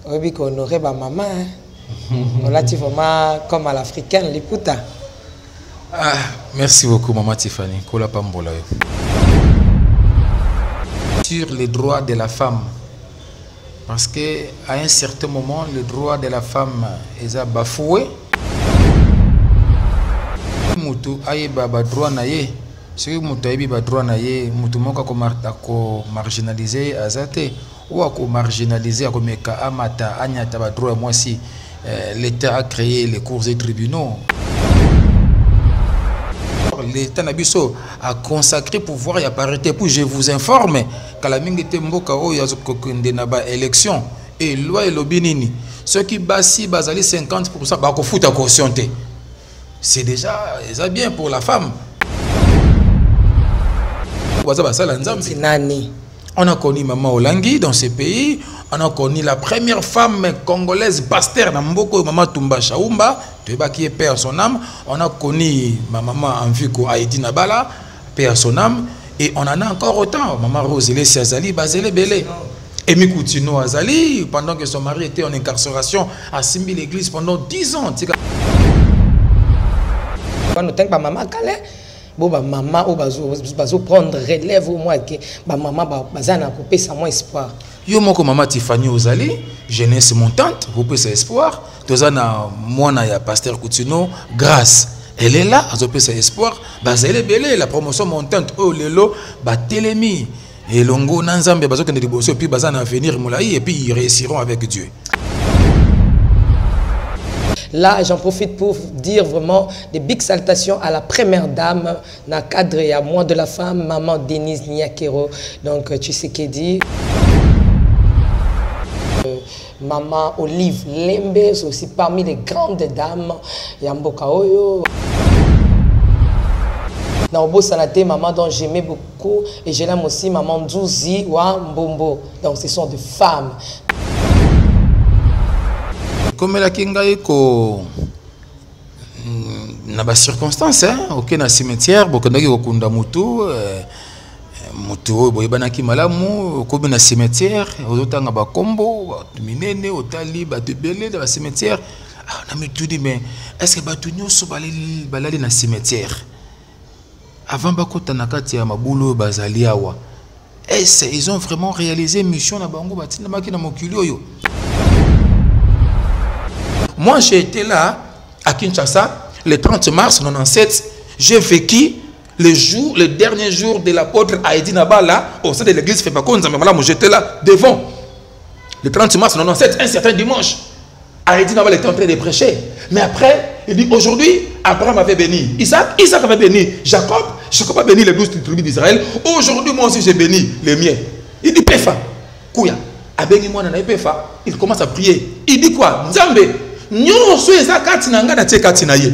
Oui, qu'on aurait ma maman. Là, tu vraiment comme à l'africaine, les putas. Ah, merci beaucoup, maman Tiffany. Kola Pambola. Sur les droits de la femme. Parce qu'à un certain moment, le droit de la femme est bafoué. Mutu aïba droit naïe. Si mutu aïba droit naïe, mutu moka ko marginalisé azate ou à marginaliser à meka amata anyata ba droit moi si l'État a créé les cours et tribunaux. L'État Nabiso a consacré pouvoir et parité. Pour je vous informe que la mingite mboka o yazokokende na ba élection et loi et lobinini ceux qui basi bazali 50% ba ko futa cautionté. C'est déjà bien pour la femme. On a connu Maman Olangi dans ce pays. On a connu la première femme congolaise pasteur Namboko, Maman Tumba Chaoumba, qui est paix à son âme. On a connu ma maman Anviko Haïti Nabala, paix à son âme. Et on en a encore autant. Maman Rosélie Siazali, Bazele Belé. Emi Koutino Azali, pendant que son mari était en incarcération à Simbi l'église pendant 10 ans. Nous tenons pas maman calé. Bon bah maman ou bazo prendre relève au moins que bah maman bazana couper ça moins espoir. Yo moko maman Tiffany Ozali, jeunesse montante, vous pouvez espoir. Tozana mwana ya pasteur Koutino grâce. Elle est là, elle peut espoir. Bazele belé la promotion montante oh lelo ba telemi et longo nanzambe bazo kende liboso puis bazana venir moulaï et puis ils réussiront avec Dieu. Là, j'en profite pour dire vraiment des big salutations à la première dame, dans le cadre et à moi de la femme, maman Denise Niakero, donc tu sais qu'elle dit. Maman Olive Lembe, c'est aussi parmi les grandes dames, Yamboka Oyo. Dans Obo Sanate, maman dont j'aimais beaucoup, et je l'aime aussi, maman Douzi wa Mbombo. Donc ce sont des femmes. Comme la kinga ko na ba circonstance aucun na cimetière bokondaki kokunda mutu mutu boyebanaki malamu ko na cimetière ozotanga ba kombo minene otali ba debele dans la cimetière na mitudi mais est-ce que batu nyoso balali na cimetière avant bakota na kati ya mabulo bazali awa est-ce ils ont vraiment réalisé mission na bango batina maki na mokili oyo. Moi, j'ai été là, à Kinshasa, le 30 mars 1997. J'ai vécu le dernier jour de l'apôtre Haïti Nabala, au sein de l'église Fepakonza. Mais voilà, moi j'étais là, devant. Le 30 mars 1997, un certain dimanche. Haïti Nabala était en train de prêcher. Mais après, il dit aujourd'hui, Abraham avait béni Isaac, Isaac avait béni Jacob, Jacob a béni les 12 tribus d'Israël. Aujourd'hui, moi aussi, j'ai béni les miens. Il dit Péfa, Kouya, Abéni-moi dans Péfa. Il commence à prier. Il dit quoi? Nzambe. Nyo so eza kati na nga na tie kati na ye.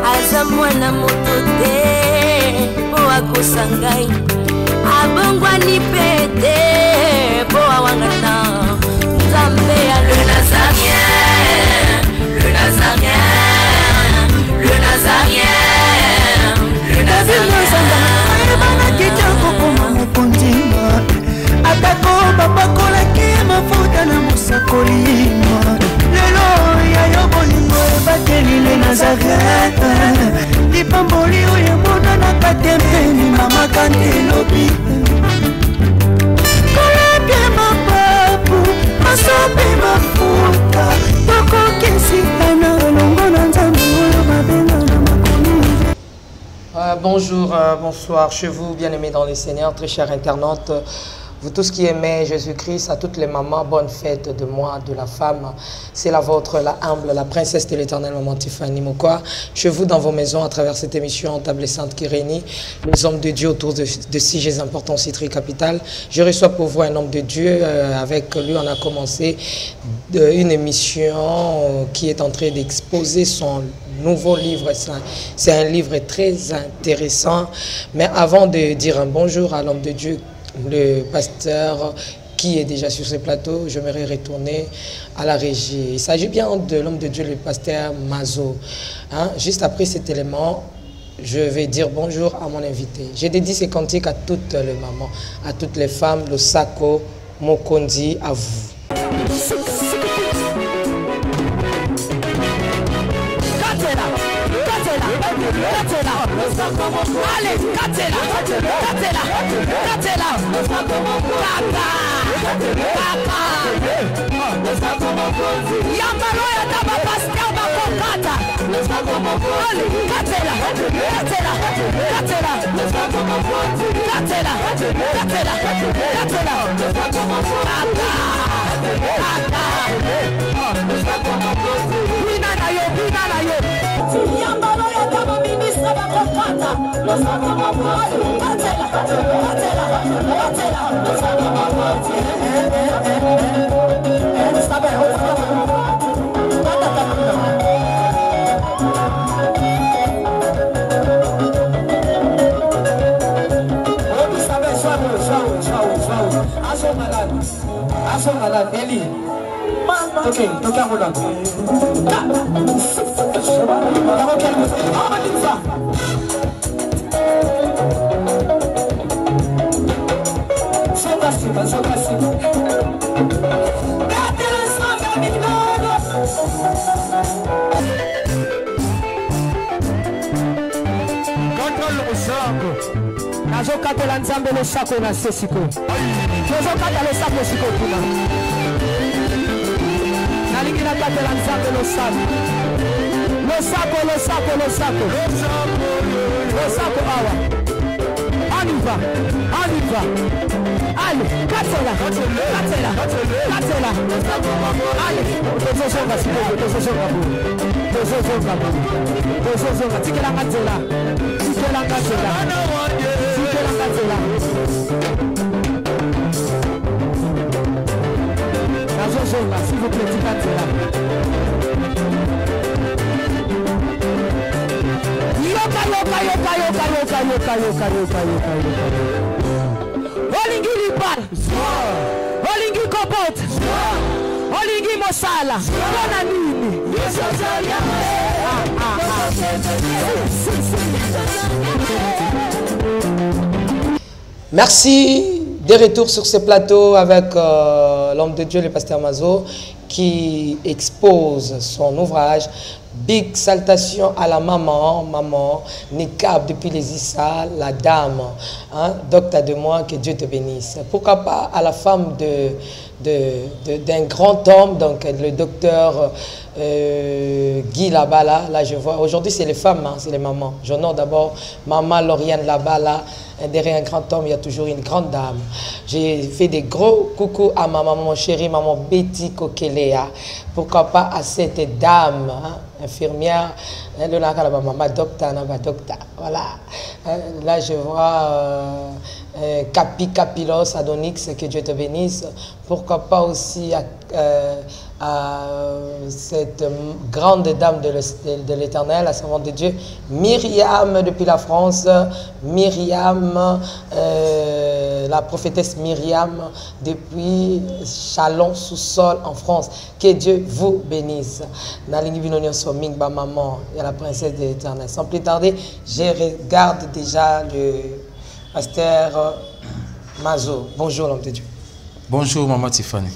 Aza mwana moto te po akosangai abongwa ni pete po awangata Nzambe ya le Nazarien, le Nazarien, le Nazarien, le Nazarien. Bana kitoko koma mokonzi atako babakola ki mafuta na musakolima lelo ya yobolingo bateli le Nazareth lipamboli oyo mona na katempeni mama kandelobi koleke mapapu masope mafuta tokokesika na longo na nzambe oyo babenga na makomi. Bonjour, bonsoir chez vous, bien-aimés dans les Seigneurs, très chers internautes. Vous tous qui aimez Jésus-Christ, à toutes les mamans, bonne fête de moi, de la femme. C'est la vôtre, la humble, la princesse de l'éternel, maman Tiffany Mokwa. Chez vous, dans vos maisons, à travers cette émission, table sainte qui réunit les hommes de Dieu autour de sujets importants, Citri Capital. Je reçois pour vous un homme de Dieu. Avec lui, on a commencé une émission qui est en train d'exposer son nouveau livre. C'est un livre très intéressant. Mais avant de dire un bonjour à l'homme de Dieu, le pasteur qui est déjà sur ce plateau, j'aimerais retourner à la régie. Il s'agit bien de l'homme de Dieu, le pasteur Mazo. Hein? Juste après cet élément, je vais dire bonjour à mon invité. J'ai dédié ces cantiques à toutes les mamans, à toutes les femmes, le Sako, Mokondi, à vous. Allez, Katela, Yambaloya Daba Pascal Bakokata. Allez, Katela, Nazokatela nzambe le sako na sesiko. Nazokatela le sako siko kuna. Nalingi na katela nzambe le sako. Le sako awa. Aniva. Allez, katela. Allez, tozosonga siko, tozosonga. Tikela katela. S'il vous plaît, Olingi Lipar, Olingi Kopot, Olingi Mosala, Merci. De retour sur ce plateau avec l'homme de Dieu, le pasteur Mazo, qui expose son ouvrage. Big salutation à la maman Nikab depuis les Issa, la dame, hein, docteur de moi, que Dieu te bénisse. Pourquoi pas à la femme d'un grand homme, donc le docteur Guy Labala, là je vois, aujourd'hui c'est les femmes, hein, c'est les mamans. J'honore d'abord maman Lauriane Labala. Derrière un grand homme, il y a toujours une grande dame. J'ai fait des gros coucou à ma maman chérie, maman Betty Kokelea. Pourquoi pas à cette dame, hein, infirmière, maman docteur, voilà. Là, je vois Capilos Adonix, que Dieu te bénisse. Pourquoi pas aussi à cette grande dame de l'Éternel, la servante de Dieu, Myriam depuis la France, Myriam, la prophétesse Myriam depuis Chalon sous-sol en France. Que Dieu vous bénisse. Nalingi Binonio Soming, ba maman, et la princesse de l'Éternel. Sans plus tarder, je regarde déjà le pasteur Mazo. Bonjour l'homme de Dieu. Bonjour maman Tiffany.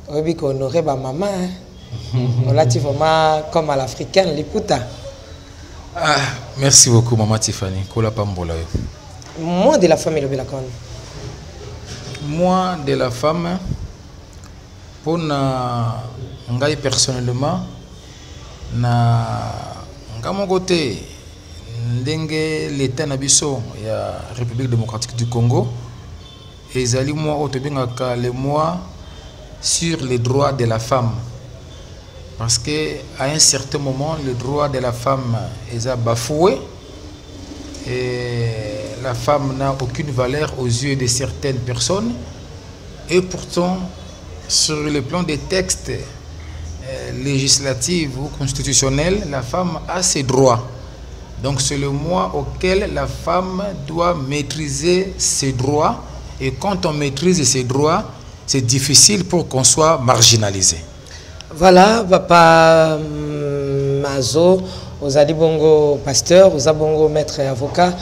Oui, qu'on honorait ma maman. On l'a dit vraiment comme à l'africaine, l'éputa. Merci beaucoup maman Tiffany. Moi de la famille le Belakon. Moi de la femme, pour ngai personnellement, na ngamo côté ndenge l'état nabiso ya République démocratique du Congo et zali moi otobengaka le mois sur les droits de la femme, parce que à un certain moment le droit de la femme est bafoué et la femme n'a aucune valeur aux yeux de certaines personnes, et pourtant sur le plan des textes législatifs ou constitutionnels, la femme a ses droits. Donc c'est le mois auquel la femme doit maîtriser ses droits, et quand on maîtrise ses droits, c'est difficile pour qu'on soit marginalisé. Voilà, papa Mazo, aux bongo pasteur, aux bongo maître avocat,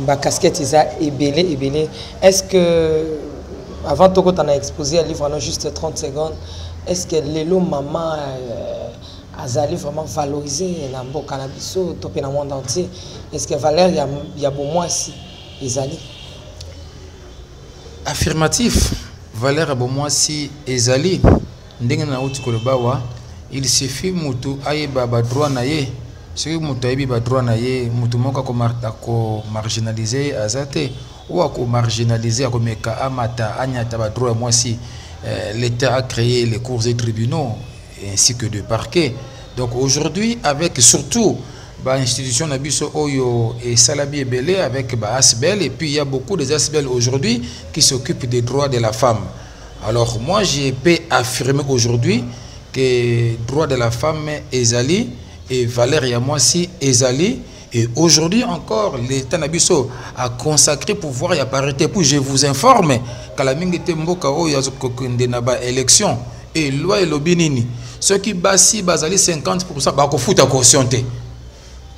ma casquette isa ébélé. Est-ce que avant de tu as exposé un livre en juste 30 secondes, est-ce que l'élo maman azali vraiment valorisé dans le cannabis dans le monde entier? Est-ce que valeur il y a beaucoup moins si ezali? Affirmatif. Valeur beaucoup moins si ezali. Ndenge na uti kolobawa, il suffit mutu ayeba ba droit na ye. Si mutu ayeba ba droit na ye, mutu moka ko marginaliser azate ou ko marginaliser ko meka amata anyata ba droit moi si l'État a créé les cours et tribunaux ainsi que de parquets. Donc aujourd'hui avec surtout l'institution Nabiso Oyo et Salabi Ebele avec Asbel, et puis il y a beaucoup des Asbel aujourd'hui qui s'occupent des droits de la femme. Alors moi j'ai pu affirmer aujourd'hui que droit de la femme ezali et Valérie moi si ezali, et aujourd'hui encore l'État Nabiso a consacré pouvoir et à parité. Puis je vous informe qu'à la mingite mboka oyo azokokende na ba élection et loi et lobinini ceux qui basi bazali 50% ba ko futa caution té.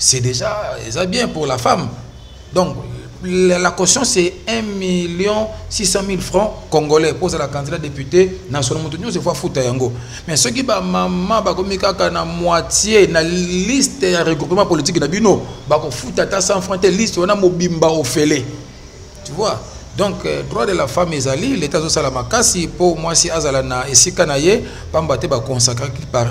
C'est déjà bien pour la femme. Donc, la caution, c'est 1 600 000 francs congolais pour la candidate députée nationale. Nous, c'est fois foutre yango. Mais ceux qui ba maman ba komika na moitié na liste de regroupement politique na bino ba ko foutre ta 100 francs liste on a mobimba ofele. Tu vois? Donc, droit de la femme ezali, l'État de Salamakasi, pour moi, si Azalana et si Kanaye, Pambate va consacrer par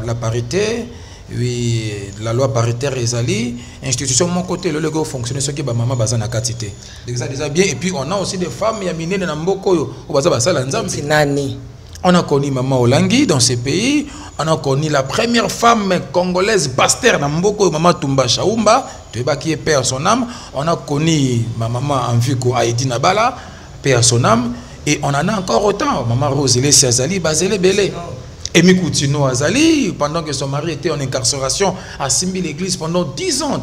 la parité. Oui, la loi paritaire ezali, institution mon côté le logo fonctionne ce qui ba maman bazana quantité. Déjà bien, et puis on a aussi des femmes yamine na mboko yo au baza basala nzambi. Nani. On a connu maman Olangi dans ce pays, on a connu la première femme congolaise pasteur na mboko maman Tumba Chaumba, qui est père son âme, on a connu ma maman Anviko Aïdi Nabala, père son âme, et on en a encore autant, maman Rosele Siazali Bazele Belé. Emi Koutino Azali, pendant que son mari était en incarcération à Simbi l'église pendant 10 ans,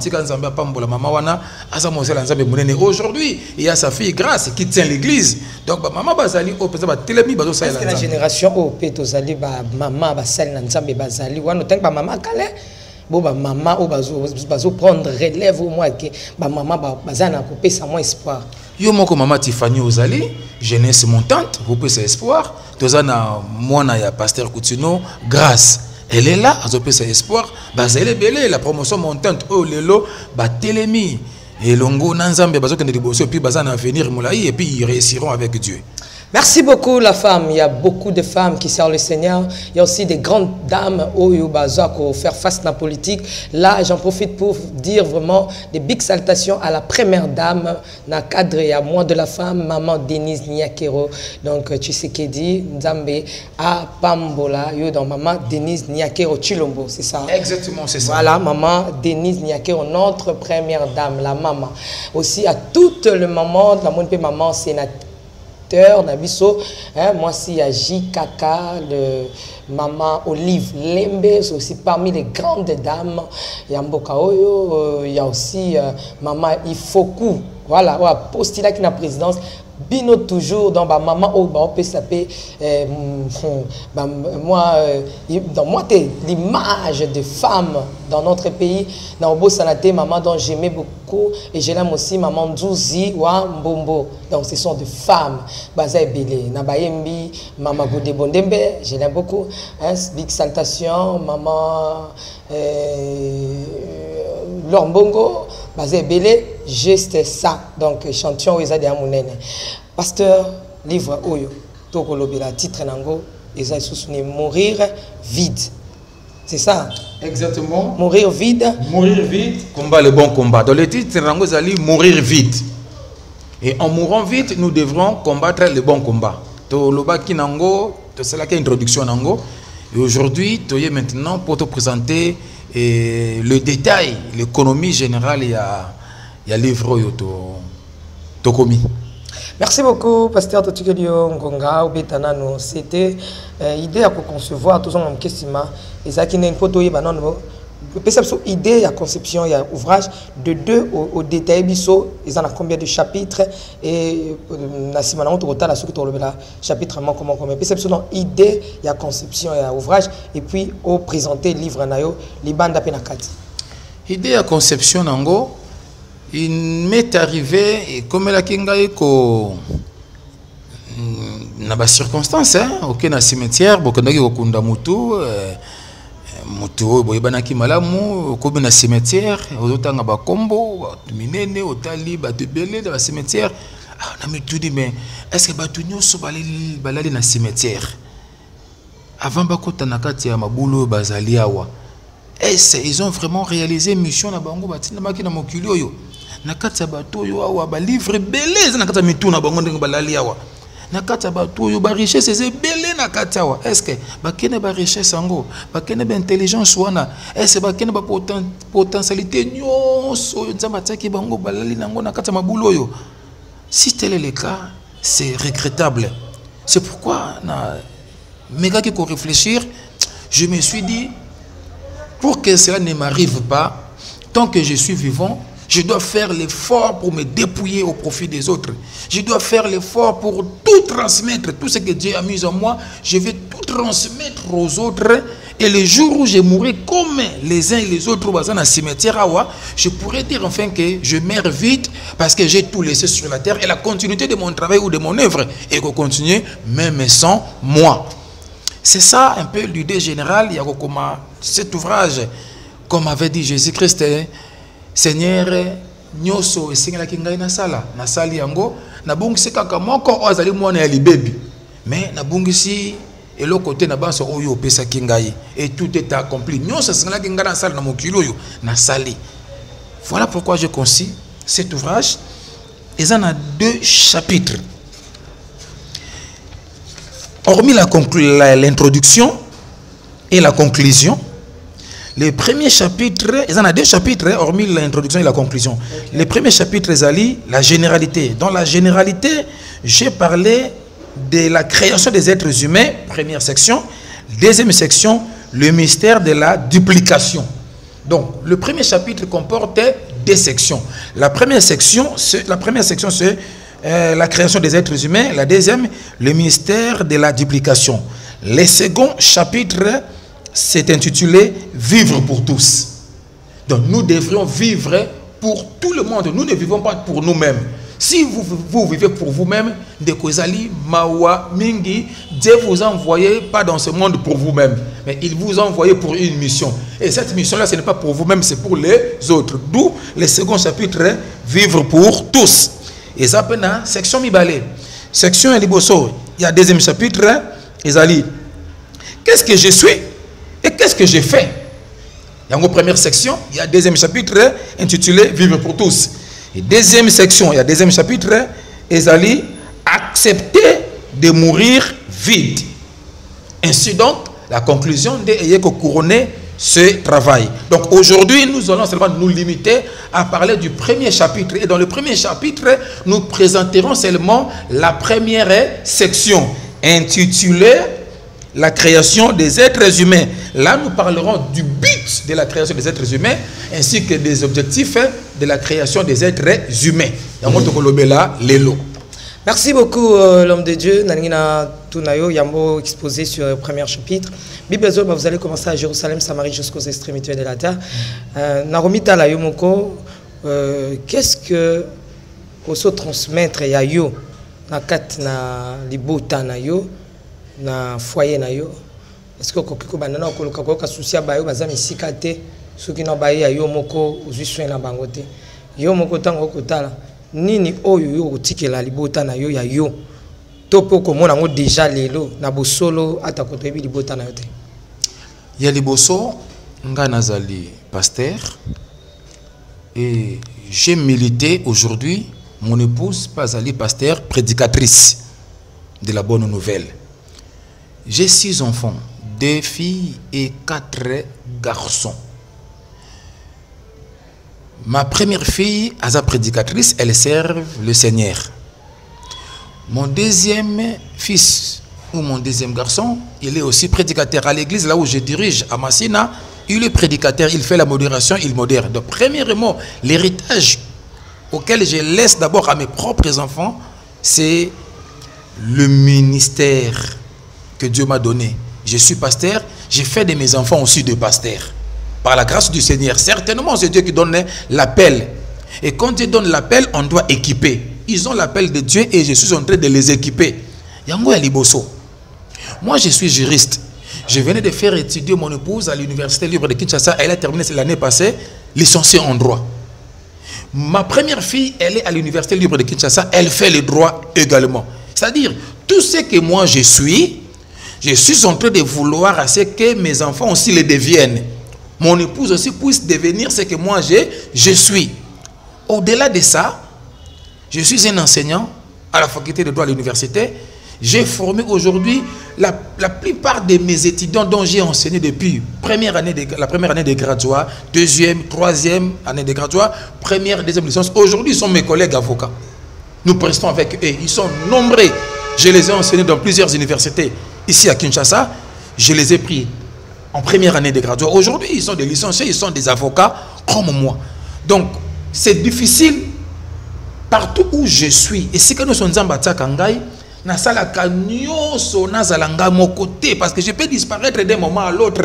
aujourd'hui, il y a sa fille Grâce qui tient l'église. Donc, maman Bazali, au présent, est-ce que la génération au Pétozali, maman Basali, Nanzambe Bazali, ou nous tenons maman Calais? Bon, maman, ou bazo prendre relève au moins que maman bazana couper sans moins espoir. Yo moko maman Tiffany Ozali, jeunesse montante, vous pouvez espoir. Tozana mwana ya pasteur Koutino, Grâce. Elle est là, elle a espoir. Bazele belé la promotion montante au lelo ba telemi et longo nanzambe bazo kende liboso puis bazana venir moulaï et puis ils réussiront avec Dieu. Merci beaucoup la femme. Il y a beaucoup de femmes qui servent le Seigneur. Il y a aussi des grandes dames qui faire face à la politique. Là, j'en profite pour dire vraiment des big salutations à la première dame dans le cadre il y a moins de la femme, maman Denise Niakero. Donc, tu sais qui dit Nzambe à Pambola, yo donc maman Denise Niakero Chilombo, c'est ça? Exactement, c'est ça. Voilà, maman Denise Niakero, notre première dame, la maman. Aussi à toute le maman, la maman sénatrice. Nabiso, moi si à JKK, le maman Olive Lembe, c'est aussi parmi les grandes dames. Il y a Mboka Oyo, il y a aussi maman Ifoku, voilà, postula qui est la présidence. Bino toujours dans ma maman au peut s'appeler moi dans moi l'image de femmes dans notre pays dans Obo Sanaté maman dont j'aimais beaucoup et je l'aime aussi maman Djouzi wa Mbombo. Donc ce sont des femmes Bazaï Belé Nabayembi maman Goudé Bondembe, je l'aime beaucoup, big salutation maman Lombongo Bazaï Belé, juste ça. Donc chantion Eza de Amounene. Pasteur, livre Oyo, Tokolobela, titre Nango, Eza soutenu mourir vide. C'est ça? Exactement. Mourir vide. Mourir vide, combat le bon combat. Dans le titre Nango Zali, mourir vide. Et en mourant vite, nous devrons combattre le bon combat. Toloba Kinango, c'est là qu'il y a introduction Nango. Et aujourd'hui, Toye maintenant pour te présenter le détail, l'économie générale, il y a livre Tokomi. Merci beaucoup, Pasteur Totikelio Ngonga, Obetanano. C'était l'idée à concevoir, tout ça, en question. Et ça qui n'est pas tout, perception idée, il y a conception, il y a ouvrage de 2 au détail biso, ils en ont combien de chapitres et na simana on total la suite la chapitre comment perception donc idée, il y a conception, il y a ouvrage et puis au présenter livre nayo libanda penakati. Idée à conception nango il m'est arrivé et comme la kinga ko na ba circonstance OK na cimetière bokondaki kokunda mutu mutu boyebanaki malamu ko na cimetière ozotanga ba kombo minene otali ba tebele dans la cimetière na mitudi mais est-ce que batu nyoso balali na cimetière avant bakota na kati ya mabulo bazali awa est-ce ils ont vraiment réalisé mission na bango batina maki na mokili oyo na kati ya bato yo awa ba livre belé na kati ya mitu na bango ndenge balali awa na kati ya bato yo ba richesse eze belé na kati awa est-ce que bakene ba richesse ango bakene ba intelligence wana est-ce bakene ba potentialité nyonso nzamba tsaki bango balali nango na kati ya mabulo yo si tel est le cas c'est regrettable c'est pourquoi na méga qui ko réfléchir je me suis dit pour que cela ne m'arrive pas tant que je suis vivant je dois faire l'effort pour me dépouiller au profit des autres. Je dois faire l'effort pour tout transmettre. Tout ce que Dieu a mis en moi, je vais tout transmettre aux autres. Et le jour où je mourrai comme les uns et les autres dans un cimetière, je pourrais dire enfin que je meurs vite parce que j'ai tout laissé sur la terre et la continuité de mon travail ou de mon œuvre et qu'on continue même sans moi. C'est ça un peu l'idée générale. Il y a cet ouvrage, comme avait dit Jésus-Christ, Seigneur, nyoso esengela kingai na sali yango na bungisi kaka moko ozali mwana ya libebi mais na bungisi elo côté na banso oyo pesa kingai et tout est accompli nyoso esengela kingai na sala na mokilo yo na sali. Voilà pourquoi je conçus cet ouvrage. Ils en a 2 chapitres. Hormis l'introduction et la conclusion, les premiers chapitres, il y en a 2 chapitres, hormis l'introduction et la conclusion. Les premiers chapitres, ils la généralité. Dans la généralité, j'ai parlé de la création des êtres humains, première section. Deuxième section, le mystère de la duplication. Donc, le premier chapitre comporte 2 sections. La première section, c'est la création des êtres humains. La deuxième, le mystère de la duplication. Le second chapitre, c'est intitulé « Vivre pour tous ». Donc nous devrions vivre pour tout le monde. Nous ne vivons pas pour nous-mêmes. Si vous vivez pour vous-même, Dieu vous a envoyé pas dans ce monde pour vous-même, mais il vous a envoyé pour une mission. Et cette mission-là, ce n'est pas pour vous-même, c'est pour les autres. D'où le second chapitre, « Vivre pour tous ». Et ça peut être section Mibale. Section Liboso, il y a deuxième chapitre, Ezali. Qu'est-ce que je suis? Et qu'est-ce que j'ai fait? Dans la première section, il y a deuxième chapitre intitulé Vivre pour tous. Et deuxième section, il y a deuxième chapitre, Ezali, accepter de mourir vide. Ainsi donc, la conclusion de couronner ce travail. Donc aujourd'hui, nous allons seulement nous limiter à parler du premier chapitre. Et dans le premier chapitre, nous présenterons seulement la première section intitulée la création des êtres humains. Là, nous parlerons du but de la création des êtres humains ainsi que des objectifs de la création des êtres humains. Merci beaucoup, l'homme de Dieu. Nanina Tunayo, Yambo exposé sur le premier chapitre. Bible, vous allez commencer à Jérusalem, Samarie jusqu'aux extrémités de la terre. Naromita la Yomoko, qu'est-ce que vous se transmettre Yayo, na kat na libota na yo, na foyer na yo? Est-ce que kokiko banana okoloka koka souci bayo bazami sikate soki na baye yo moko uzwi soin na bangote yo moko tango kotala nini oyo yo kotikela libota na yo ya yo topo komona ngo déjà lelo na bosolo ata kotoyebi libota na yo te ya liboso nga nazali pasteur et j'ai milité aujourd'hui. Mon épouse Pazali pasteur prédicatrice de la bonne nouvelle. J'ai 6 enfants, 2 filles et 4 garçons. Ma première fille, Aza prédicatrice, elle sert le Seigneur. Mon deuxième fils ou mon deuxième garçon, il est aussi prédicateur à l'église là où je dirige, à Massina. il est prédicateur, il fait la modération, il modère. Donc, premièrement, l'héritage auquel je laisse d'abord à mes propres enfants, c'est le ministère que Dieu m'a donné. Je suis pasteur, j'ai fait de mes enfants aussi de pasteurs. Par la grâce du Seigneur. Certainement, c'est Dieu qui donne l'appel. Et quand Dieu donne l'appel, on doit équiper. Ils ont l'appel de Dieu et je suis en train de les équiper. Yango ya liboso. Moi, je suis juriste. Je venais de faire étudier mon épouse à l'université libre de Kinshasa. Elle a terminé l'année passée, licenciée en droit. Ma première fille, elle est à l'université libre de Kinshasa. Elle fait le droit également. C'est-à-dire, tout ce que moi je suis en train de vouloir à ce que mes enfants aussi le deviennent. Mon épouse aussi puisse devenir ce que moi je suis. Au-delà de ça, je suis un enseignant à la faculté de droit à l'université. J'ai formé aujourd'hui la plupart de mes étudiants dont j'ai enseigné depuis la première année de graduat, deuxième, troisième année de graduat, première, deuxième licence. Aujourd'hui, ils sont mes collègues avocats. Nous prestons avec eux. Ils sont nombreux. Je les ai enseignés dans plusieurs universités. Ici à Kinshasa, je les ai pris en première année de graduat. Aujourd'hui, ils sont des licenciés, ils sont des avocats comme moi. Donc, c'est difficile partout où je suis. Et c'est que nous sommes en Bata Kangai, parce que je peux disparaître d'un moment à l'autre.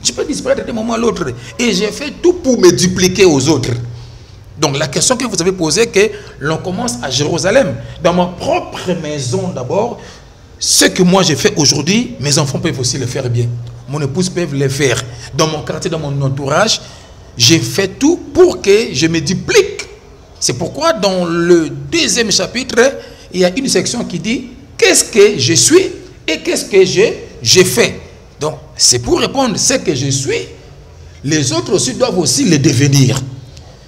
Je peux disparaître d'un moment à l'autre. Et j'ai fait tout pour me dupliquer aux autres. Donc la question que vous avez posée, que l'on commence à Jérusalem. Dans ma propre maison d'abord, ce que moi j'ai fait aujourd'hui, mes enfants peuvent aussi le faire bien. Mon épouse peut le faire. Dans mon quartier, dans mon entourage, j'ai fait tout pour que je me duplique. C'est pourquoi dans le deuxième chapitre, il y a une section qui dit qu'est-ce que je suis et qu'est-ce que j'ai fait. Donc c'est pour répondre ce que je suis, les autres aussi doivent aussi le devenir.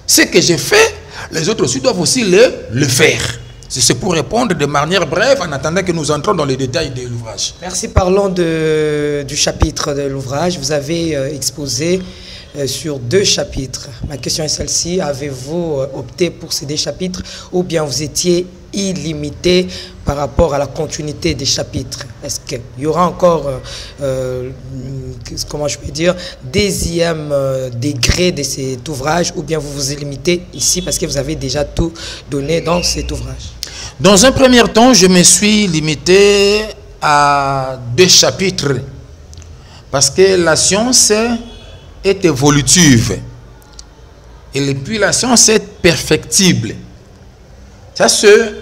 Ce que j'ai fait, les autres aussi doivent aussi le faire. C'est pour répondre de manière brève en attendant que nous entrons dans les détails de l'ouvrage. Merci. Parlons du chapitre de l'ouvrage. Vous avez exposé sur 2 chapitres. Ma question est celle-ci. Avez-vous opté pour ces 2 chapitres ou bien vous étiez illimité par rapport à la continuité des chapitres? Est-ce qu'il y aura encore, comment je peux dire, deuxième degré de cet ouvrage ou bien vous vous limitez ici parce que vous avez déjà tout donné dans cet ouvrage? Dans un premier temps, je me suis limité à 2 chapitres parce que la science est évolutive et puis la science est perfectible. Ça, c'est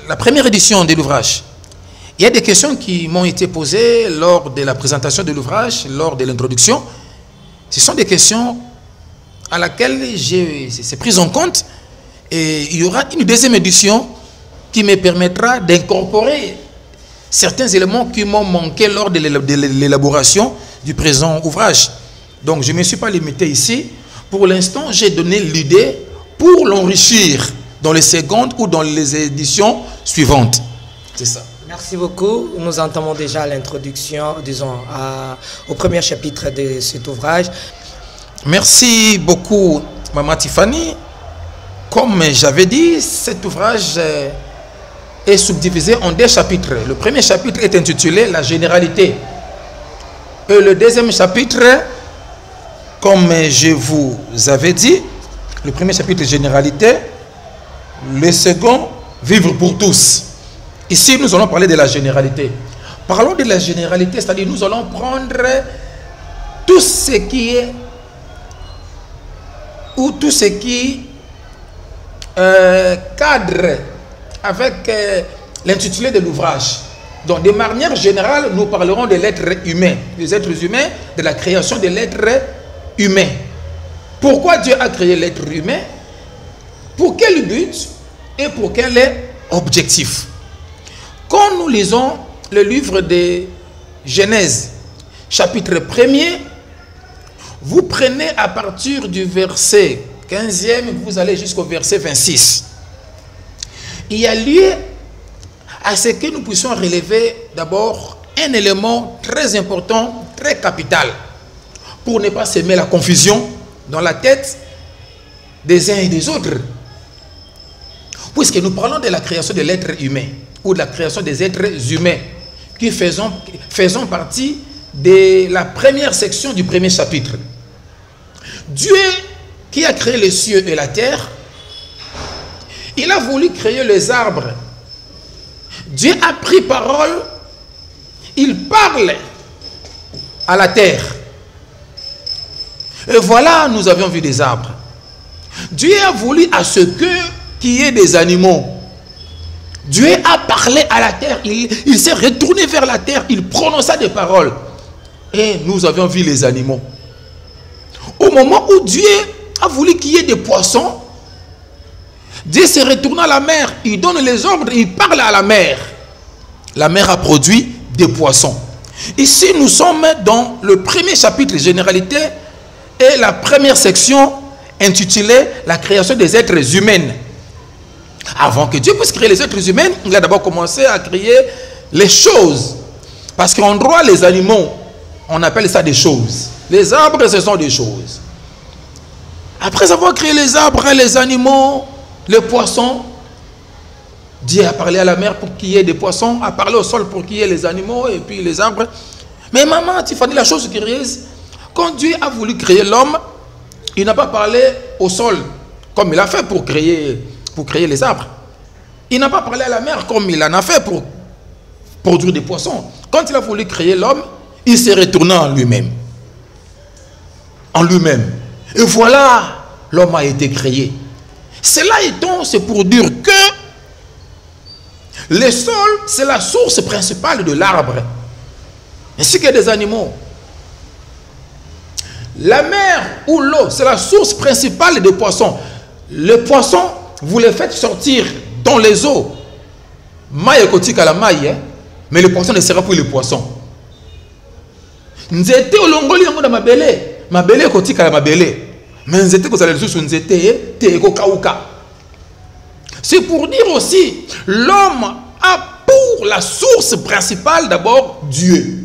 la première édition de l'ouvrage. Il y a des questions qui m'ont été posées lors de la présentation de l'ouvrage, lors de l'introduction. Ce sont des questions à laquelle c'est pris en compte et il y aura une deuxième édition qui me permettra d'incorporer certains éléments qui m'ont manqué lors de l'élaboration du présent ouvrage. Donc je ne me suis pas limité ici. Pour l'instant, j'ai donné l'idée pour l'enrichir dans les secondes ou dans les éditions suivantes. C'est ça. Merci beaucoup. Nous entamons déjà l'introduction, disons, au premier chapitre de cet ouvrage. Merci beaucoup, Maman Tiffany. Comme j'avais dit, cet ouvrage est subdivisé en 2 chapitres. Le premier chapitre est intitulé « La généralité ». Et le deuxième chapitre, comme je vous avais dit, le premier chapitre « Généralité », le second, vivre pour tous. Ici, nous allons parler de la généralité. Parlons de la généralité, c'est-à-dire nous allons prendre tout ce qui est ou tout ce qui cadre avec l'intitulé de l'ouvrage. Donc, de manière générale, nous parlerons de l'être humain, des êtres humains, de la création de l'être humain. Pourquoi Dieu a créé l'être humain? Pour quel but et pour quel objectif? Quand nous lisons le livre de Genèse, chapitre 1er, vous prenez à partir du verset 15e, vous allez jusqu'au verset 26. Il y a lieu à ce que nous puissions relever d'abord un élément très important, très capital, pour ne pas semer la confusion dans la tête des uns et des autres. Puisque nous parlons de la création de l'être humain, ou de la création des êtres humains, qui faisons partie de la première section du premier chapitre. Dieu qui a créé les cieux et la terre, il a voulu créer les arbres. Dieu a pris parole, il parle à la terre. Et voilà, nous avions vu des arbres. Dieu a voulu à ce qu'il y ait des animaux. Dieu a parlé à la terre, il s'est retourné vers la terre, il prononça des paroles. Et nous avions vu les animaux. Au moment où Dieu a voulu qu'il y ait des poissons, Dieu s'est retourné à la mer, il donne les ordres, il parle à la mer. La mer a produit des poissons. Ici, nous sommes dans le premier chapitre, généralité, et la première section intitulée La création des êtres humains. Avant que Dieu puisse créer les êtres humains, il a d'abord commencé à créer les choses. Parce qu'en droit, les animaux, on appelle ça des choses. Les arbres, ce sont des choses. Après avoir créé les arbres, les animaux, les poissons, Dieu a parlé à la mer pour qu'il y ait des poissons, a parlé au sol pour qu'il y ait les animaux et puis les arbres. Mais maman, tu fais la chose curieuse. Quand Dieu a voulu créer l'homme, il n'a pas parlé au sol comme il a fait pour créer les arbres. Il n'a pas parlé à la mer comme il en a fait pour produire des poissons. Quand il a voulu créer l'homme, il s'est retourné en lui-même. En lui-même. Et voilà, l'homme a été créé. Cela étant, c'est pour dire que le sol, c'est la source principale de l'arbre, ainsi que des animaux. La mer ou l'eau, c'est la source principale des poissons. Les poissons, vous les faites sortir dans les eaux. Maille kotika la maille, mais le poisson ne sera plus le poisson. Nzete olongoli yango na mabele, mabele kotika la mabele. Mais nzete ko zala sous nzete te ko kauka. C'est pour dire aussi, l'homme a pour la source principale d'abord Dieu.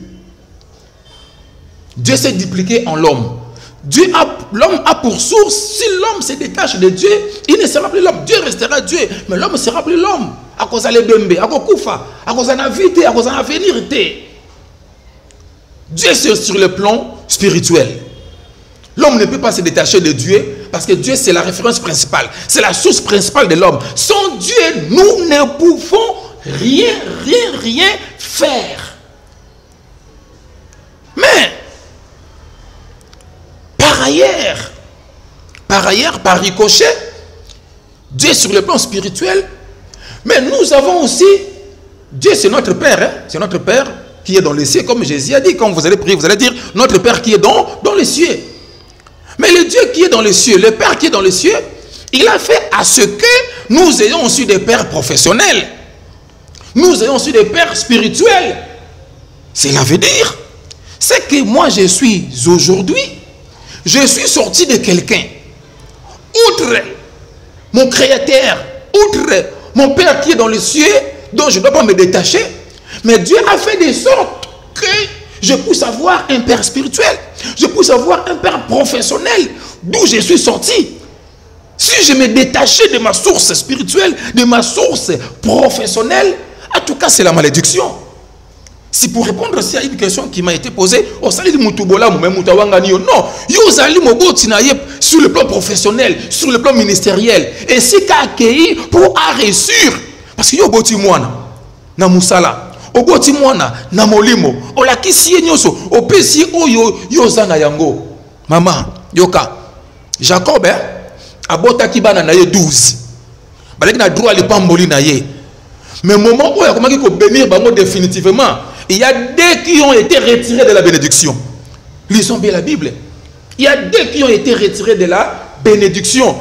Dieu s'est dupliqué en l'homme. L'homme a pour source, si l'homme se détache de Dieu, il ne sera plus l'homme. Dieu restera Dieu, mais l'homme ne sera plus l'homme. À cause de l'ébembe, à cause de Koufa, à cause de la vie, à cause de l'avenir. Dieu c'est sur le plan spirituel. L'homme ne peut pas se détacher de Dieu parce que Dieu c'est la référence principale. C'est la source principale de l'homme. Sans Dieu, nous ne pouvons rien faire. Mais, par ailleurs, par ricochet, Dieu sur le plan spirituel, mais nous avons aussi, Dieu c'est notre Père, hein? C'est notre Père qui est dans les cieux, comme Jésus a dit, quand vous allez prier, vous allez dire, notre Père qui est dans les cieux. Mais le Dieu qui est dans les cieux, le Père qui est dans les cieux, il a fait à ce que nous ayons aussi des pères professionnels. Nous ayons aussi des pères spirituels. Cela veut dire, c'est que moi je suis aujourd'hui, je suis sorti de quelqu'un. Outre mon Créateur, outre mon Père qui est dans les cieux, dont je ne dois pas me détacher, mais Dieu a fait de sorte que je puisse avoir un Père spirituel, je puisse avoir un Père professionnel, d'où je suis sorti. Si je me détachais de ma source spirituelle, de ma source professionnelle, en tout cas c'est la malédiction. C'est pour répondre aussi à une question qui m'a été posée. Non, sur le plan professionnel, sur le plan ministériel, et c'est qu'a accueilli pour réussir. Parce que yo boti mwana na musala, o boti mwana na molimo, o la kisi nyoso, o pesi oyo yozana yango. Maman, yoka. Jacob abota ki bana na ye 12. Balaki na droit le pamboli na ye. Mais moment où il a commencé à bénir bango définitivement, il y a deux qui ont été retirés de la bénédiction. Lisons bien la Bible. Il y a deux qui ont été retirés de la bénédiction.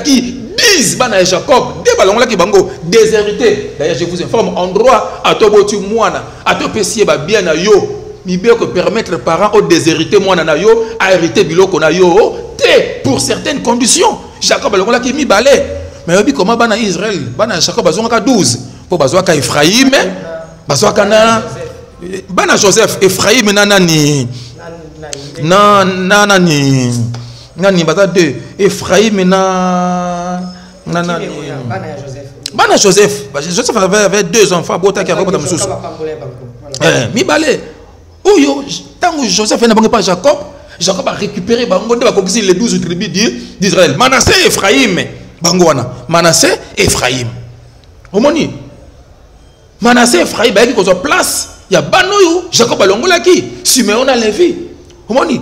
Qui disent bana Jacob, des ballons là qui bango déshérité. D'ailleurs, je vous informe, en droit à Tobotu Moana, à Topesier bien na yo, mi bien que permettre parents au déshérité Moana na yo, à hériter biloko na yo, pour certaines conditions. Jacob ballon là qui mi balé. Mais comment bana Israël, bana Jacob bazonga ka 12, pour bazwa ka Ephraïm, bazwa ka na bana Joseph, Ephraïm nanani nani bata 2, Ephraïm nanani bana Joseph, Joseph avait 2 enfants, bota qui avait bota msous. Mi balé. Oyo, tant que Joseph n'a pas Jacob, Jacob a récupéré les 12 tribus d'Israël. Manassé et Ephraïm. Manassé et Ephraïm. Omoni. Manassé et Ephraïm, il y a place. Il y a Banoyo, Jacob a l'ongolaki. Simeon a Lévi. Omoni.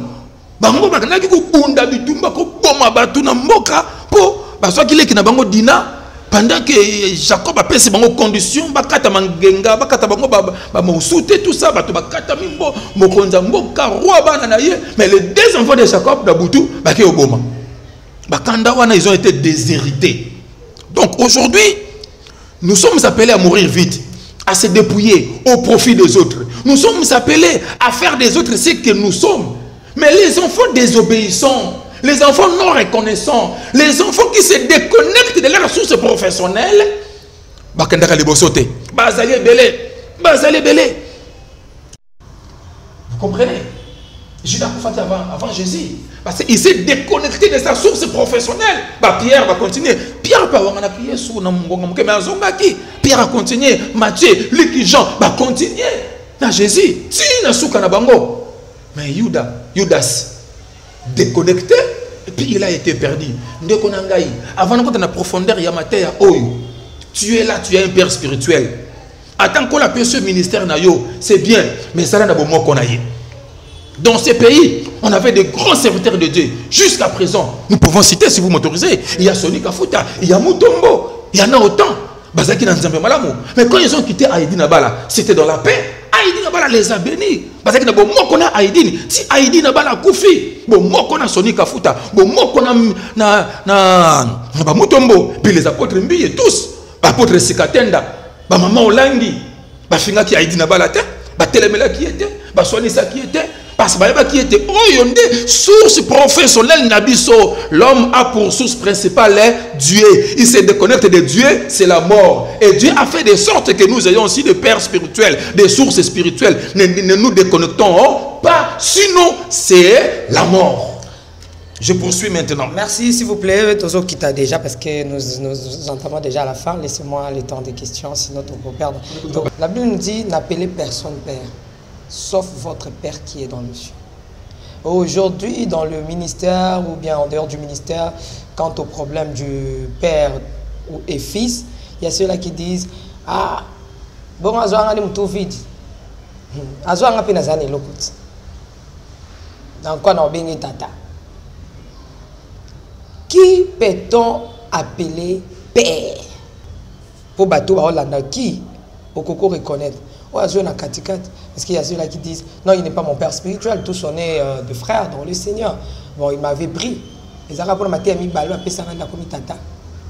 Bango bakanaki ko bunda bitumba ko boma batu na mboka po baso kile kina bango dina pendant que Jacob a pèsé bango condition bakata mangenga bakata bango ba mousute tout ça batu bakata mimbo mokonza mboka roi bana na ye mais les deux enfants de Jacob d'Abutu baké oboma bakanda wana ils ont été déshérités. Donc aujourd'hui nous sommes appelés à mourir vite, à se dépouiller au profit des autres. Nous sommes appelés à faire des autres ce que nous sommes. Mais les enfants désobéissants, les enfants non reconnaissants, les enfants qui se déconnectent de leurs ressources professionnelles, vous comprenez? Judas avant Jésus, parce qu'il s'est déconnecté de sa source professionnelle. Pierre va continuer. Pierre a continué. Matthieu, Luc, Jean va continuer. Dans Jésus, si mais Judas déconnecté et puis il a été perdu. Avant de la profondeur, il y a tu es là, tu es un père spirituel. Attends qu'on appelle ce ministère, c'est bien, mais ça n'a pas qu'on a. Dans ces pays, on avait des grands serviteurs de Dieu. Jusqu'à présent, nous pouvons citer, si vous m'autorisez, il y a Soni Kafuta, il y a Mutombo, il y en a autant. Mais quand ils ont quitté Haïdi Nabala, c'était dans la paix. Haïdi Nabala les a bénis. Parce que bon a Haïdi, si Haïdi Nabala Koufi, bon a Soni Kafuta, bon na Mutombo, puis les apôtres Mbi et tous, apôtres Sikatenda, maman Olangi, Finga qui Haïdi Nabala te, Telemela qui était, Soanisa qui était. Parce que qui était source professionnelle Nabiso, l'homme a pour source principale Dieu. Il se déconnecte de Dieu, c'est la mort. Et Dieu a fait de sorte que nous ayons aussi des pères spirituels, des sources spirituelles. Ne nous déconnectons pas, sinon c'est la mort. Je poursuis maintenant. Merci, s'il vous plaît. Tozo qui t'a déjà, parce que nous entamons déjà à la fin. Laissez-moi le temps des questions, sinon on peut perdre. Donc, la Bible nous dit n'appelez personne père, sauf votre Père qui est dans le ciel. Aujourd'hui, dans le ministère ou bien en dehors du ministère, quant au problème du père et fils, il y a ceux-là qui disent ah, bon, azouanga ni mtou vide. Azouanga pe nazane lokut. Dans quoi on bengi tata. Qui peut-on appeler père? Pour bateau, qui au coco reconnaître. Parce qu'il y a ceux-là qui disent non, il n'est pas mon père spirituel, tous on est de frères dans le Seigneur. Bon, il m'avait pris.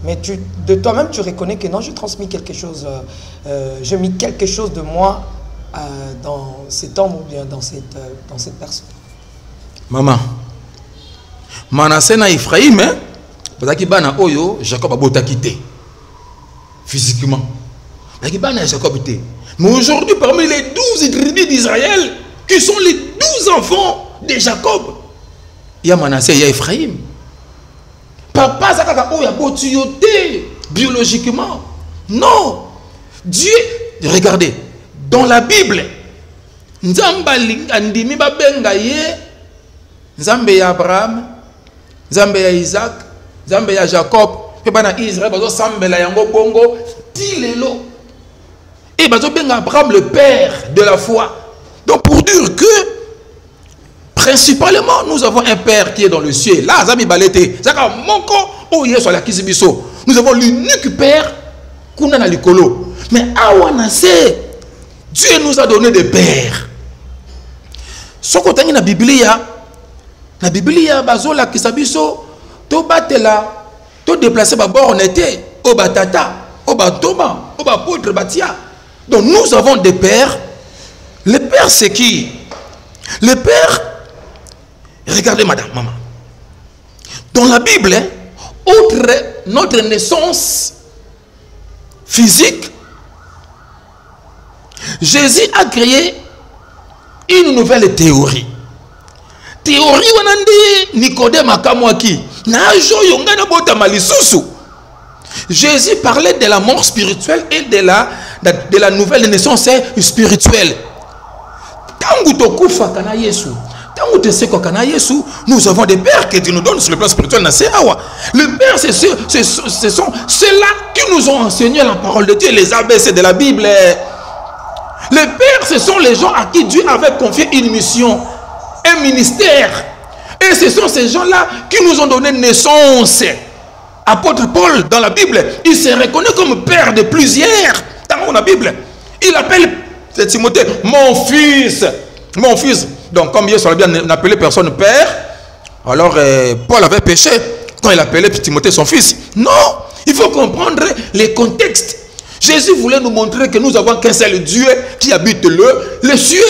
Mais de toi-même, tu reconnais que non, j'ai transmis quelque chose, j'ai mis quelque chose de moi dans cet homme ou bien dans cette personne. Maman, Manassé na Ephraïm, parce que bana oyo Jacob a bota quitté physiquement. Parce que bana Jacob était. Mais aujourd'hui, parmi les 12 tribus d'Israël, qui sont les 12 enfants de Jacob, il y a Manassé, il y a Ephraïm. Papa, ça a botuyoté biologiquement. Non. Dieu, regardez, dans la Bible, Nzamba andimi babenga ye, Nzambe ya Abraham, Nzambe ya Isaac, Nzambe ya Jacob, pe bana Israël bazo sambela yango bongo tilelo. Et Abraham le père de la foi. Donc pour dire que principalement nous avons un père qui est dans le ciel. Là, nous avons l'unique père qu'on a dans l'écolo. Mais Awanase, Dieu nous a donné des pères. Ce qu'on a dans la Biblia, bazola kisabiso, to batela, to déplacer ba bornete, o batata, o batoma, o bapotre batia. Donc nous avons des pères. Le père c'est qui? Le père, regardez madame, maman. Dans la Bible, outre notre naissance physique, Jésus a créé une nouvelle théorie. Théorie wanandi Nicodème akamwaki. Na jo yongana bota malisusu. Jésus parlait de la mort spirituelle et de la nouvelle naissance spirituelle. Nous avons des pères que Dieu nous donne sur le plan spirituel. Les pères, ce sont ceux-là qui nous ont enseigné la parole de Dieu, les ABC de la Bible. Les pères, ce sont les gens à qui Dieu avait confié une mission, un ministère. Et ce sont ces gens-là qui nous ont donné naissance. Apôtre Paul, dans la Bible, il se reconnaît comme père de plusieurs. Dans la Bible, il appelle Timothée mon fils. Mon fils. Donc, comme Dieu sur la Bible n'appelait personne père, alors Paul avait péché quand il appelait Timothée son fils. Non, il faut comprendre les contextes. Jésus voulait nous montrer que nous avons qu'un seul Dieu qui habite les cieux.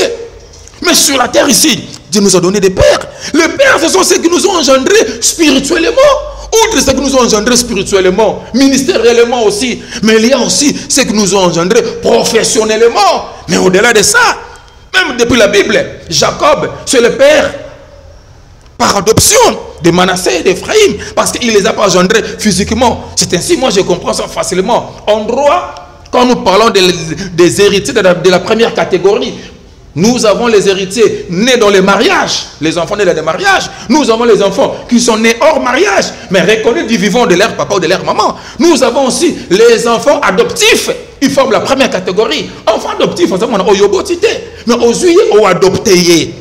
Mais sur la terre ici, Dieu nous a donné des pères. Les pères, ce sont ceux qui nous ont engendrés spirituellement. Outre ceux qui nous ont engendrés spirituellement, ministériellement aussi. Mais il y a aussi ceux qui nous ont engendrés professionnellement. Mais au-delà de ça, même depuis la Bible, Jacob, c'est le père par adoption de Manassé et d'Ephraïm, parce qu'il ne les a pas engendrés physiquement. C'est ainsi, moi je comprends ça facilement. En droit, quand nous parlons des héritiers de la première catégorie, nous avons les héritiers nés dans les mariages, les enfants nés dans les mariages. Nous avons les enfants qui sont nés hors mariage, mais reconnus du vivant de leur papa ou de leur maman. Nous avons aussi les enfants adoptifs. Ils forment la première catégorie. Enfants adoptifs, on a oyobotité, mais aujourd'hui, on adopté.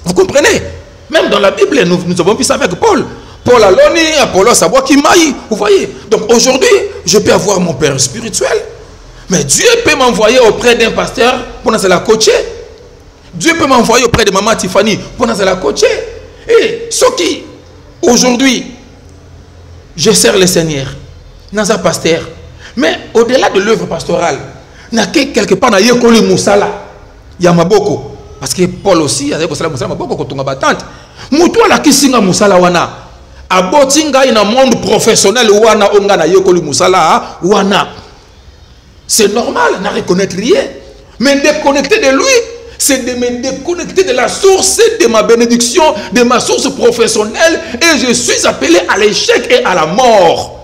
Vous comprenez? Même dans la Bible, nous avons vu ça avec Paul. Paul Aloni, Apollos Sabokimaï. Vous voyez? Donc aujourd'hui, je peux avoir mon père spirituel, mais Dieu peut m'envoyer auprès d'un pasteur pour nous la coacher. Dieu peut m'envoyer auprès de maman Tiffany pour nous la coacher. Et ce qui, aujourd'hui, je sers le Seigneur dans un pasteur. Mais au-delà de l'œuvre pastorale, il y a quelque part, il y a Yekoli Moussala, Yamaboko. Parce que Paul aussi, il y a Moussala Maboko, quand on a battante. Moutou la kisinga Moussala wana. Abotinga in un monde professionnel wana onga na Yekoli Moussala wana. C'est normal, n'a reconnaître rien. Mais déconnecter de lui, c'est de me déconnecter de la source de ma bénédiction, de ma source professionnelle, et je suis appelé à l'échec et à la mort.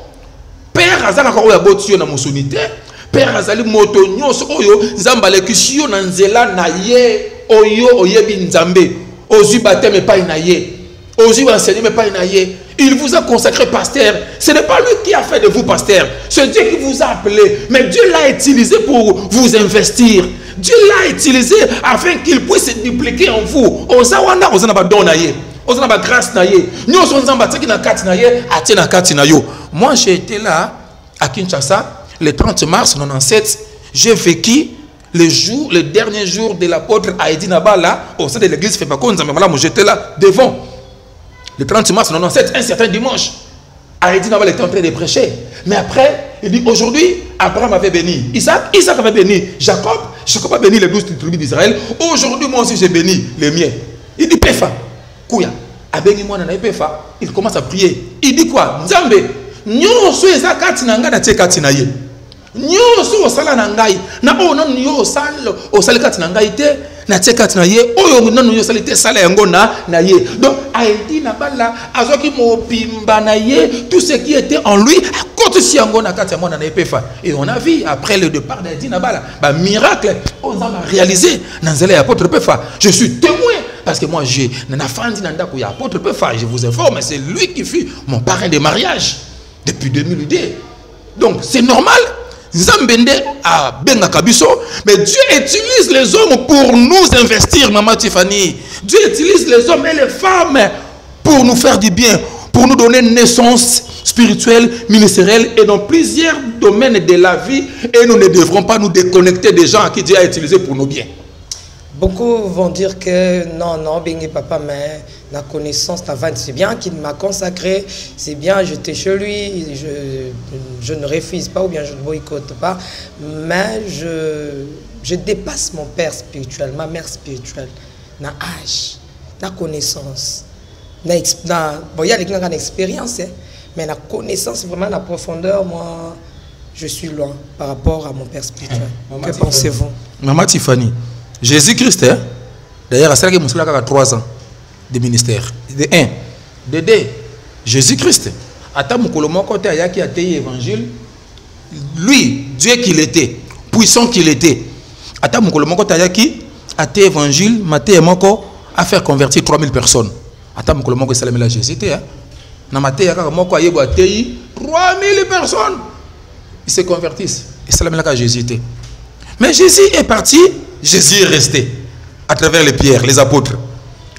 Père Azaka Koya Botio na Mosonité, Père Azali Motonyo, Oyo, Zambale Kishio Nanzela Naye, Oyo, Oyebi Nzambe, Ozu Bateme Painaye, Ozu enseigné Painaye. Il vous a consacré pasteur. Ce n'est pas lui qui a fait de vous pasteur. C'est Dieu qui vous a appelé. Mais Dieu l'a utilisé pour vous investir. Dieu l'a utilisé afin qu'il puisse se dupliquer en vous. Ozawana, Ozana Donaye. Ozana grâce naye. Nous sommes en bataille na kati naye, atena kati nayo. Moi j'ai été là à Kinshasa le 30 mars 1997. J'ai vécu le dernier jour de l'apôtre Aïdi Nabala au sein de l'église Fepakonza. Mais voilà, moi j'étais là devant. Le 30 mars 1997, un certain dimanche, Aïdi Nabala était en train de prêcher. Mais après, il dit aujourd'hui, Abraham avait béni Isaac, Isaac avait béni Jacob, Jacob a béni les 12 tribus d'Israël. Aujourd'hui, moi aussi j'ai béni les miens. Il dit Pefa, Kouya, Abeni moi nana Pefa. Il commence à prier. Il dit quoi? Nzambe, nyoso ezakati nanga na tekati na ye. Nyoso osala nangai, na ono nyo osala kati nangai te. Na tekati na ye oyo nanu yo salite sala yango na ye. Donc Aïdi Nabala azoki mopimba na ye, tout ce qui était en lui à côté si yango na kati mona na epefa. Et on a vu après le départ d'Aïdi Nabala, bah miracle on a réalisé dans les apôtres Pefa. Je suis témoin parce que moi j'ai na fandi na ndako ya apôtre Pefa, je vous informe, c'est lui qui fut mon parrain de mariage depuis 2002. Donc c'est normal. Zambende a benga kabiso, mais Dieu utilise les hommes pour nous investir, maman Tiffany. Dieu utilise les hommes et les femmes pour nous faire du bien, pour nous donner une naissance spirituelle, ministérielle et dans plusieurs domaines de la vie. Et nous ne devrons pas nous déconnecter des gens à qui Dieu a utilisé pour nos biens. Beaucoup vont dire que non, Bengi Papa, mais la connaissance, c'est bien qu'il m'a consacré, c'est bien, j'étais chez lui, je ne refuse pas ou bien je ne boycotte pas, mais je dépasse mon père spirituel, ma mère spirituelle, na âge, na connaissance, bon, il y a une expérience, mais la connaissance, vraiment la profondeur, moi, je suis loin par rapport à mon père spirituel. Que pensez-vous? Maman Tiffany. Jésus-Christ, hein? D'ailleurs, à cela qu'il a 3 ans de ministère. De 1. De 2. Jésus-Christ. Attends, mon côté a qui a été évangile. Lui, Dieu qu'il était, puissant qu'il était. Attends, mon côté a qui à tes évangiles, Matthieu et Moko, à faire convertir 3000 personnes. Attends, que le Moko est la Jésus. Dans Matthieu, Moko a 3000 personnes. Ils se convertissent. Et c'est la Jésus. Mais Jésus est parti, Jésus est resté. À travers les pierres, les apôtres.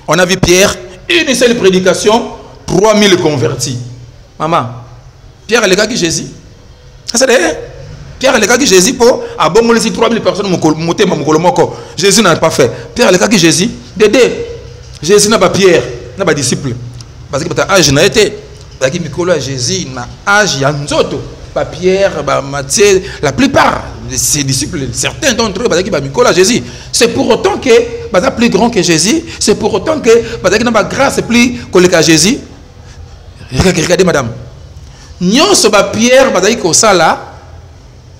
On a vu Pierre, une seule prédication, 3000 convertis. Maman, Pierre est le gars qui Jésus. C'est Pierre est le gars qui Jésus pour abomber les 3000 personnes. Jésus n'a pas fait. Pierre est le gars qui Jésus. Dédé. Jésus n'a pas Pierre, n'a pas disciple. Parce que l'âge n'a été. Parce que Jésus n'a âge, il y a un autre. Pas Pierre, Matthieu, la plupart de ses disciples, certains d'entre eux, Jésus. C'est pour autant que c'est plus grand que Jésus. C'est pour autant que la grâce est plus que Jésus. Regardez, madame. Nous sommes Pierre, là.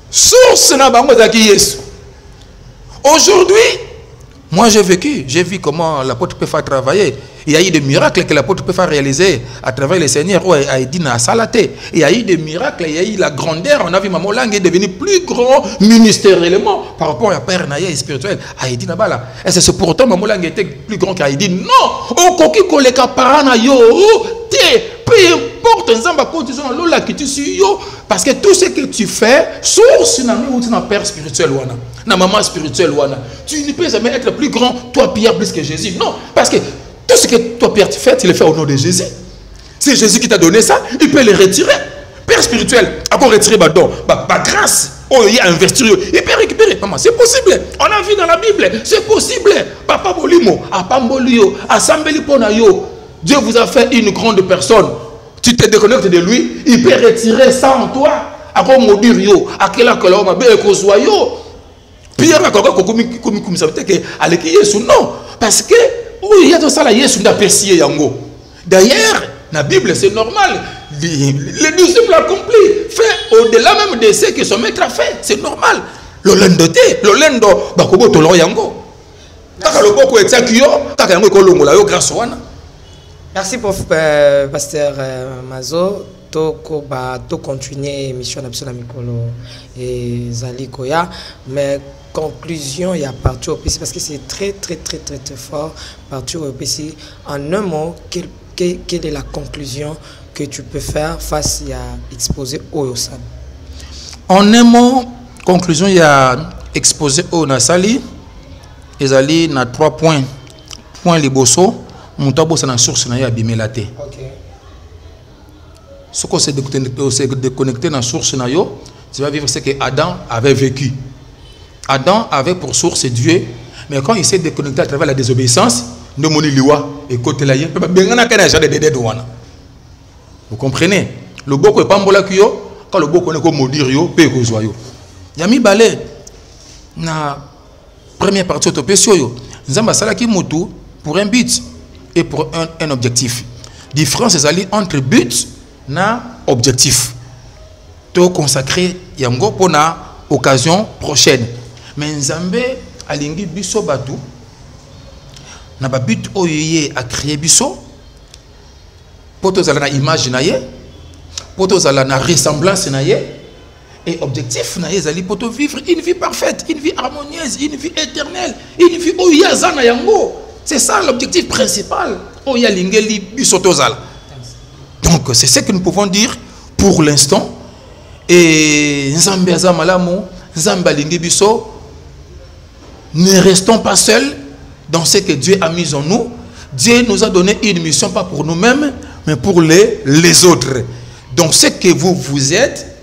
Source na bango zaki Yesu. Aujourd'hui, moi j'ai vu comment l'apôtre peut faire travailler. Il y a eu des miracles que l'apôtre peut faire réaliser à travers le Seigneur. Il y a eu des miracles, il y a eu la grandeur. On a vu Maman Lang est devenu plus grand ministériellement par rapport à Père Naïe spirituel. Et c'est pourtant Maman Lang était plus grand qu'Aïdi. Non, au coquille koleka parana yo te. Peu importe, parce que tout ce que tu fais, source na père spirituel wana, na maman spirituelle wana. Tu ne peux jamais être plus grand, toi Pierre, plus que Jésus. Non, parce que tout ce que toi Pierre tu fais, tu le fais au nom de Jésus. C'est Jésus qui t'a donné ça, il peut le retirer. Père spirituel, encore retirer don, grâce, il y a investir, il peut récupérer. Maman, c'est possible. On a vu dans la Bible, c'est possible. Papa Bolimo, Apambolio, Asambeli Ponayo. Dieu vous a fait une grande personne. Tu te déconnectes de lui, il peut retirer ça en toi. À quoi maudire yo, à quel accord ma belle cause yo. Pierre a comme ça que avec Yesu non, parce que il y a tout ça là Yesu d'apprécier yango. D'ailleurs, la Bible c'est normal. Les disciples accomplis fait au-delà même de ce que son maître a fait, c'est normal. L'olendo bakobo tolo yango. Taka loboko exakio, taka yango ko longola yo grâce wana. Merci pour Pasteur Mazo. To continuer mission na mikolo et Zali Koya, mais conclusion il y a partout au PC parce que c'est très fort partout au PC. En un mot, quelle est la conclusion que tu peux faire face à exposer au Sali? En un mot, conclusion il y a exposé au Nasali. Et Zali na 3 points. Point les bosso. Moutabo c'est la source na ya bimelate. OK. Ce qu'on s'est déconnecté dans la source na yo, tu vas vivre ce que Adam avait vécu. Adam avait pour source Dieu, mais quand il s'est déconnecté à travers la désobéissance, nous moni liwa et côté la yé, vous comprenez? Le boko est pas mbola kuyo, quand le boko ne ko maudire yo, pe ko zoyo. Yami balé na première partie autopesio yo. Nzamba salaki mutu pour un but et pour un objectif. Différence est entre but na objectif. To consacrer yango pour na occasion prochaine. Mais Nzambe alingi biso batu na ba but oyoye a créer biso pour to zala na image na ye, pour to zala na ressemblance na ye et objectif na ye zali pour to vivre une vie parfaite, une vie harmonieuse, une vie éternelle, une vie oyoya zana yango. C'est ça l'objectif principal. Donc c'est ce que nous pouvons dire pour l'instant. Et ne restons pas seuls dans ce que Dieu a mis en nous. Dieu nous a donné une mission, pas pour nous-mêmes, mais pour les autres. Donc ce que vous êtes,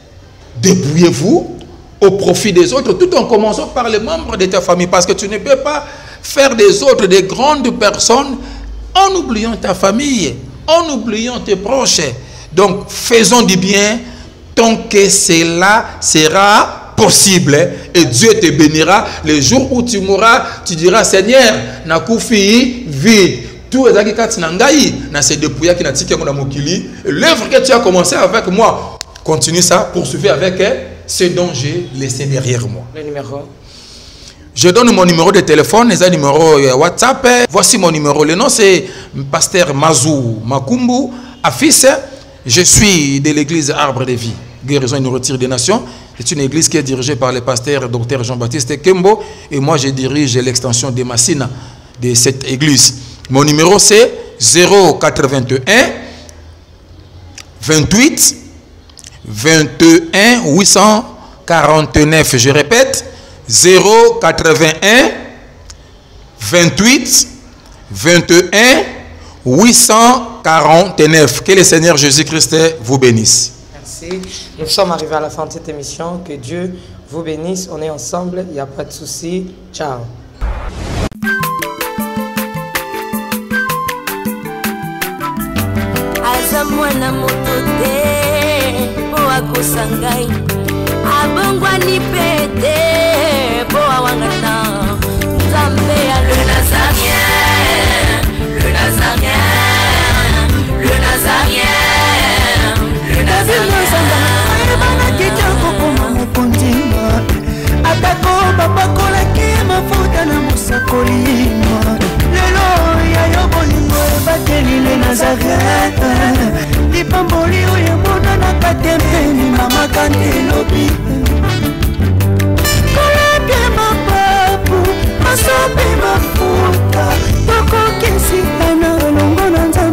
débrouillez-vous au profit des autres, tout en commençant par les membres de ta famille. Parce que tu ne peux pas faire des autres des grandes personnes en oubliant ta famille, en oubliant tes proches. Donc faisons du bien tant que cela sera possible et Dieu te bénira. Le jour où tu mourras, tu diras Seigneur, nakufi vide. Tout est l'œuvre que tu as commencé avec moi, continue ça, poursuivez avec ce dont j'ai laissé derrière moi. Le numéro. Je donne mon numéro de téléphone, les numéros WhatsApp. Voici mon numéro. Le nom c'est Pasteur Mazou Makumbu, Afis. Je suis de l'église Arbre de Vie. Guérison et Nourriture des Nations. C'est une église qui est dirigée par le pasteur Dr Jean-Baptiste Kembo. Et moi, je dirige l'extension de Massina de cette église. Mon numéro, c'est 081 28 21 849. Je répète, 081 28 21 849. Que le Seigneur Jésus-Christ vous bénisse. Merci. Nous sommes arrivés à la fin de cette émission. Que Dieu vous bénisse. On est ensemble. Il n'y a pas de souci. Ciao. Mwana moto te po akosangai abongwani pete po awangata Nzambe ya le Nazarien, le Nazarien, le Nazarien, le Nazarien. Bana kitoko koma mukundima atako babakola ki mafuta na musakolima lelo ya yobolingo bateli le Nazarien. Lipamboli oyo mona na katempeni mama kandelobi kolapye mapapu masope mafuta tokokesitana longo na Nzambe.